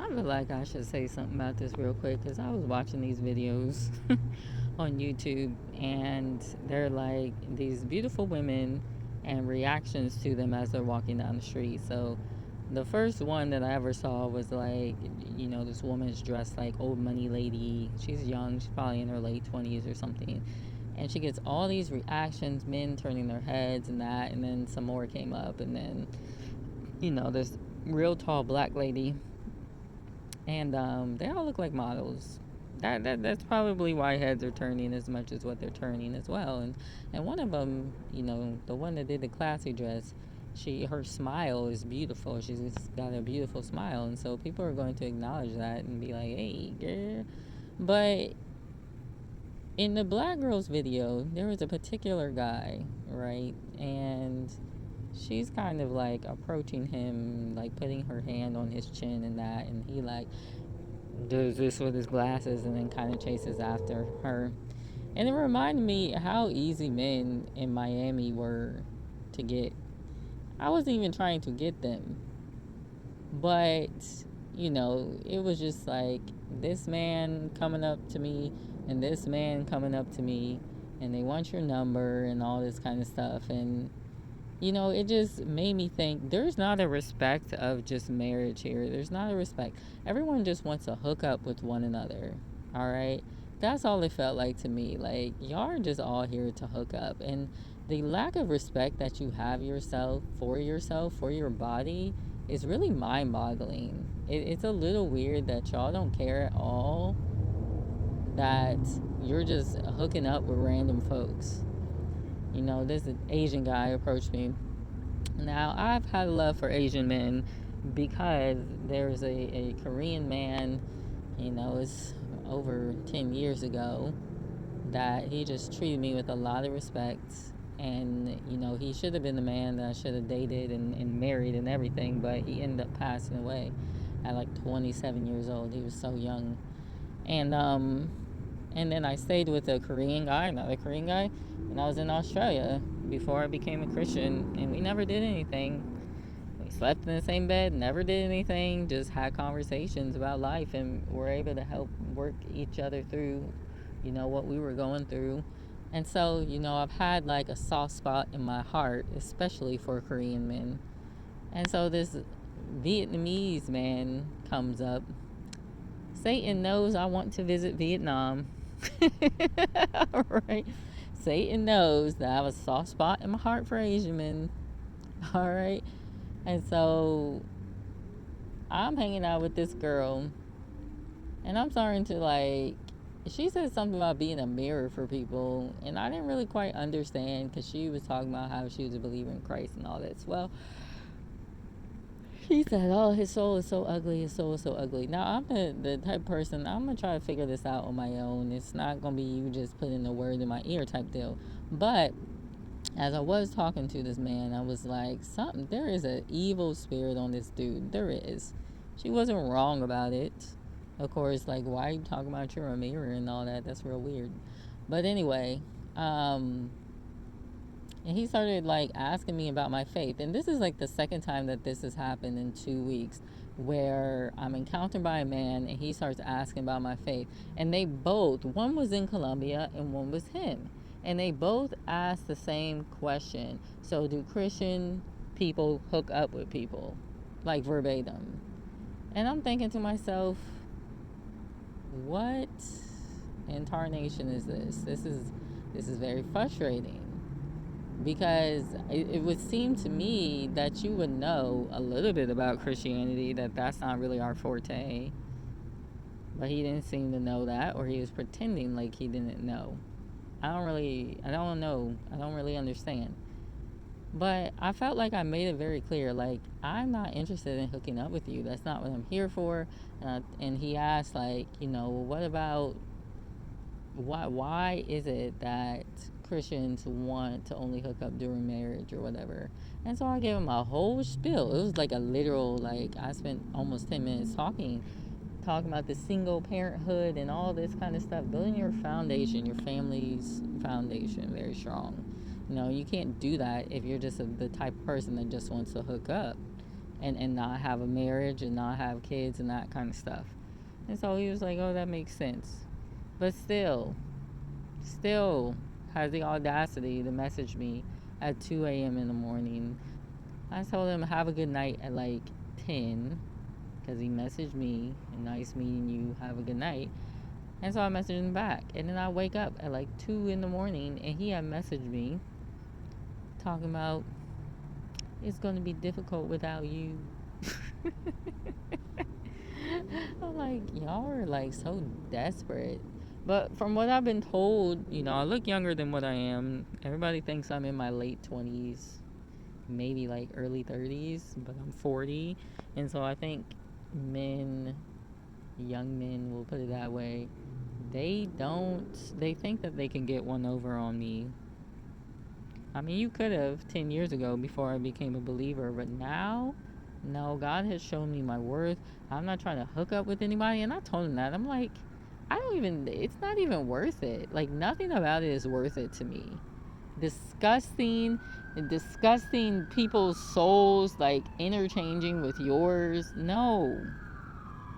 I feel like I should say something about this real quick because I was watching these videos on YouTube, and they're like these beautiful women and reactions to them as they're walking down the street. So the first one that I ever saw was like, this woman's dressed like old money lady. She's young, she's probably in her late 20s or something. And she gets all these reactions, men turning their heads and that, and then some more came up, and then, this real tall black lady, and they all look like models. That's probably why heads are turning as much as what they're turning as well. And one of them, the one that did the classy dress, her smile is beautiful. She's got a beautiful smile, and so people are going to acknowledge that and be like, "Hey, girl." But in the Black Girls video, there was a particular guy, right? And she's kind of like approaching him, like putting her hand on his chin and that, and he like does this with his glasses and then kind of chases after her. And it reminded me how easy men in Miami were to get. I wasn't even trying to get them, but it was just like this man coming up to me and this man coming up to me, and they want your number and all this kind of stuff. And it just made me think there's not a respect of just marriage here. There's not a respect. Everyone just wants to hook up with one another. All right? That's all it felt like to me. Like, y'all are just all here to hook up. And the lack of respect that you have yourself, for your body, is really mind boggling. It's a little weird that y'all don't care at all that you're just hooking up with random folks. This Asian guy approached me. Now, I've had a love for Asian men because there's a Korean man, it's over 10 years ago, that he just treated me with a lot of respect. And, he should have been the man that I should have dated and married and everything, but he ended up passing away at like 27 years old. He was so young. And then I stayed with a Korean guy, another Korean guy, when I was in Australia before I became a Christian, and we never did anything. We slept in the same bed, never did anything, just had conversations about life, and were able to help work each other through, what we were going through. And so, I've had like a soft spot in my heart, especially for Korean men. And so this Vietnamese man comes up. Satan knows I want to visit Vietnam. Right? Satan knows that I have a soft spot in my heart for Asian men. All right? And so I'm hanging out with this girl, and I'm starting to like, she said something about being a mirror for people, and I didn't really quite understand because she was talking about how she was a believer in Christ and all that. Well, he said, "Oh, his soul is so ugly. His soul is so ugly." Now, I'm the type of person, I'm going to try to figure this out on my own. It's not going to be you just putting the word in my ear type deal. But as I was talking to this man, I was like, there is an evil spirit on this dude. There is. She wasn't wrong about it. Of course, like, why are you talking about you're a mirror and all that? That's real weird. But anyway, and he started like asking me about my faith. And this is like the second time that this has happened in 2 weeks, where I'm encountered by a man and he starts asking about my faith. And they both, one was in Colombia and one was him. And they both asked the same question. So, do Christian people hook up with people? Like verbatim. And I'm thinking to myself, what incarnation is this? This is very frustrating. Because it would seem to me that you would know a little bit about Christianity, that's not really our forte. But he didn't seem to know that, or he was pretending like he didn't know. I don't know. I don't really understand. But I felt like I made it very clear, like, I'm not interested in hooking up with you. That's not what I'm here for. And he asked, like, what about, why is it that Christians want to only hook up during marriage or whatever? And so I gave him a whole spiel. It was like a literal, like, I spent almost 10 minutes talking about the single parenthood and all this kind of stuff, building your foundation, your family's foundation very strong. You can't do that if you're just the type of person that just wants to hook up. and not have a marriage and not have kids and that kind of stuff. And so he was like, oh, that makes sense. But still has the audacity to message me at 2 a.m. in the morning. I told him, have a good night at like 10, because he messaged me, nice meeting you, have a good night. And so I messaged him back. And then I wake up at like 2 in the morning and he had messaged me talking about, it's going to be difficult without you. I'm like, y'all are like so desperate. But from what I've been told, I look younger than what I am. Everybody thinks I'm in my late 20s, maybe like early 30s, but I'm 40. And so I think young men, we'll put it that way, they think that they can get one over on me. I mean, you could have 10 years ago before I became a believer, but now, no, God has shown me my worth. I'm not trying to hook up with anybody. And I told him that. I'm like, it's not even worth it. Like, nothing about it is worth it to me. Disgusting people's souls, like, interchanging with yours. No.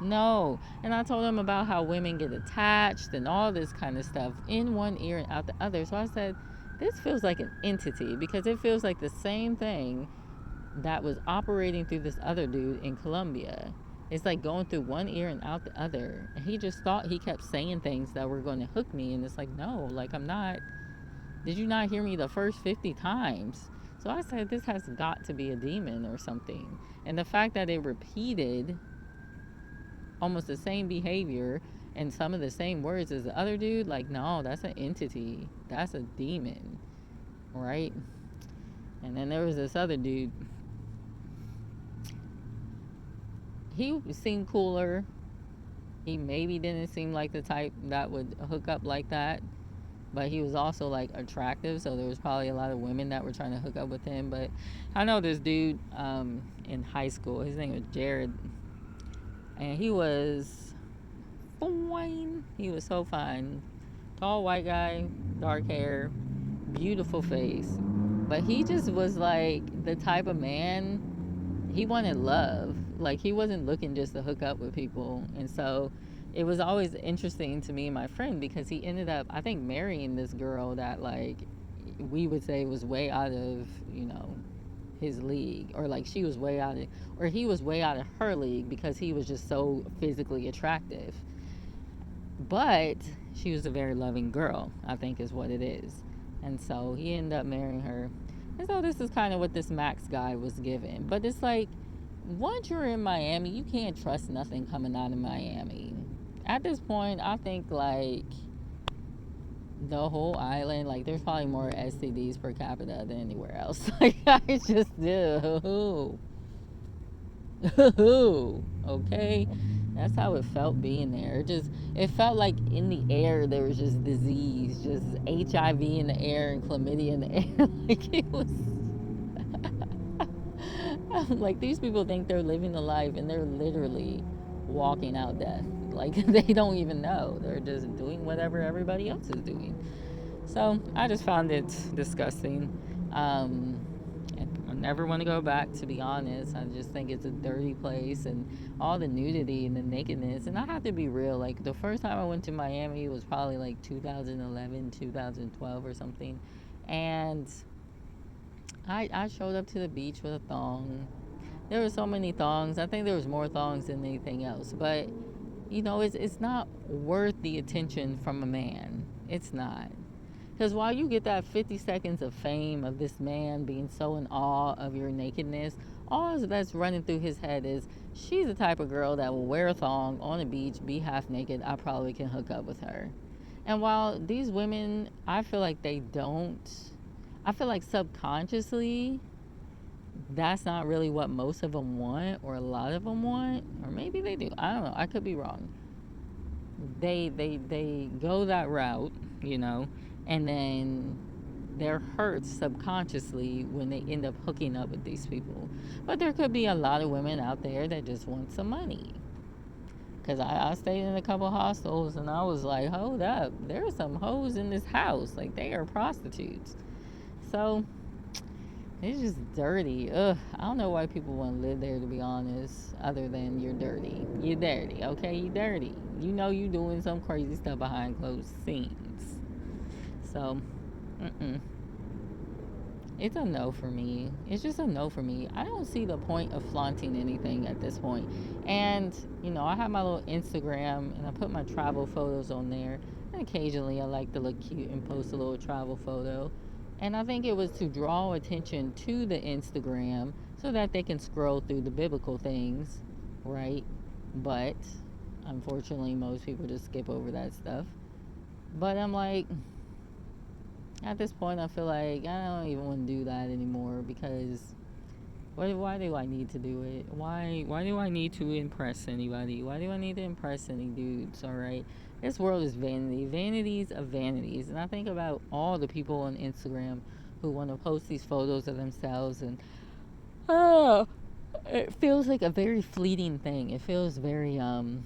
And I told him about how women get attached and all this kind of stuff in one ear and out the other. So I said, this feels like an entity, because it feels like the same thing that was operating through this other dude in Colombia. It's like going through one ear and out the other. And he just thought he kept saying things that were going to hook me. And it's like, no, like, I'm not. Did you not hear me the first 50 times? So I said, this has got to be a demon or something. And the fact that it repeated almost the same behavior and some of the same words as the other dude, like, no, that's an entity. That's a demon, right? And then there was this other dude. He seemed cooler. He maybe didn't seem like the type that would hook up like that, but he was also like attractive, so there was probably a lot of women that were trying to hook up with him. But I know this dude in high school, his name was Jared, and he was fine. He was so fine. Tall white guy, dark hair, beautiful face. But he just was like the type of man, he wanted love. Like, he wasn't looking just to hook up with people. And so it was always interesting to me and my friend, because he ended up, I think, marrying this girl that, like, we would say was way out of, his league. Or like she was way out of, or he was way out of her league, because he was just so physically attractive. But she was a very loving girl, I think is what it is. And so he ended up marrying her. And so this is kind of what this Max guy was given. But it's like, once you're in Miami, you can't trust nothing coming out of Miami. At this point, I think, like, the whole island, like, there's probably more STDs per capita than anywhere else. Like, I just do. Okay? That's how it felt being there. It felt like in the air there was just disease, just HIV in the air and chlamydia in the air. Like, it was. Like, these people think they're living a life and they're literally walking out death. Like, they don't even know. They're just doing whatever everybody else is doing. So I just found it disgusting. And I never want to go back, to be honest. I just think it's a dirty place, and all the nudity and the nakedness. And I have to be real. Like, the first time I went to Miami was probably like 2011, 2012 or something. And I showed up to the beach with a thong. There were so many thongs. I think there was more thongs than anything else. But, it's not worth the attention from a man. It's not. Because while you get that 50 seconds of fame of this man being so in awe of your nakedness, all that's running through his head is, she's the type of girl that will wear a thong on the beach, be half naked. I probably can hook up with her. And while these women, I feel like they don't, I feel like subconsciously, that's not really what most of them want, or a lot of them want, or maybe they do. I don't know. I could be wrong. They go that route, and then they're hurt subconsciously when they end up hooking up with these people. But there could be a lot of women out there that just want some money. Because I stayed in a couple hostels, and I was like, hold up, there's some hoes in this house. Like, they are prostitutes. So It's just dirty. Ugh. I don't know why people want to live there, to be honest, other than you're dirty. You're dirty, okay? You dirty. You know you doing some crazy stuff behind closed scenes. So, mm-mm. It's a no for me. It's just a no for me. I don't see the point of flaunting anything at this point. And, I have my little Instagram and I put my travel photos on there. And occasionally I like to look cute and post a little travel photo. And I think it was to draw attention to the Instagram so that they can scroll through the biblical things, right? But unfortunately, most people just skip over that stuff. But I'm like, at this point, I feel like I don't even want to do that anymore because why do I need to do it? Why do I need to impress anybody? Why do I need to impress any dudes? All right, this world is vanity, vanities of vanities, and I think about all the people on Instagram who want to post these photos of themselves, and oh, it feels like a very fleeting thing. It feels very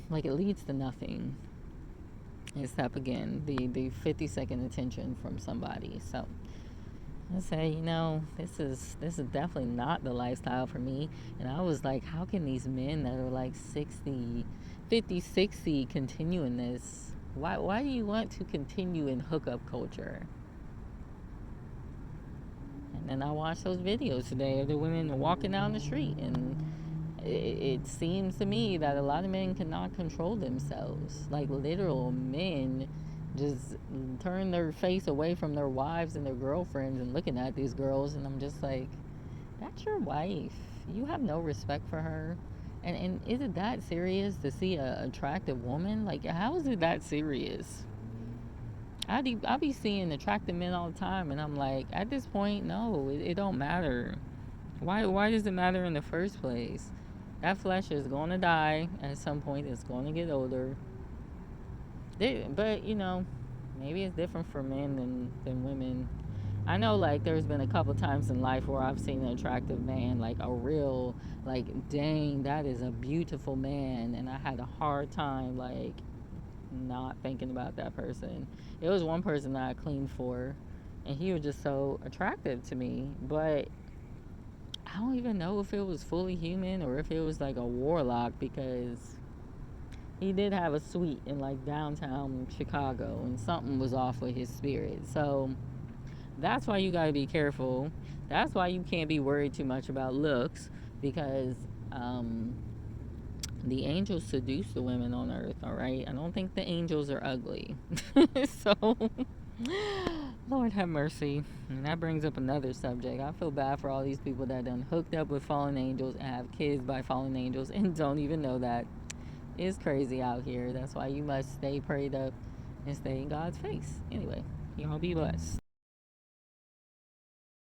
like it leads to nothing. Except again, the 50-second attention from somebody. So I say, this is definitely not the lifestyle for me. And I was like, how can these men that are like 60, 50, 60 continue in this? Why do you want to continue in hookup culture? And then I watched those videos today of the women walking down the street, and it seems to me that a lot of men cannot control themselves. Like literal men just turn their face away from their wives and their girlfriends and looking at these girls, and I'm just like, that's your wife. You have no respect for her. And is it that serious to see a attractive woman? Like, how is it that serious? I be seeing attractive men all the time, and I'm like, at this point, no, it don't matter. Why does it matter in the first place? That flesh is going to die at some point. It's going to get older. But maybe it's different for men than women. I know, like, there's been a couple times in life where I've seen an attractive man, like a real, like, dang, that is a beautiful man, and I had a hard time, like, not thinking about that person. It was one person that I cleaned for, and he was just so attractive to me, but I don't even know if it was fully human or if it was like a warlock, because he did have a suite in like downtown Chicago, and something was off with his spirit. So that's why you got to be careful. That's why you can't be worried too much about looks, because the angels seduce the women on earth, all right? I don't think the angels are ugly. So, Lord have mercy. And that brings up another subject. I feel bad for all these people that done hooked up with fallen angels and have kids by fallen angels and don't even know that. It's crazy out here. That's why you must stay prayed up and stay in God's face. Anyway, y'all be blessed.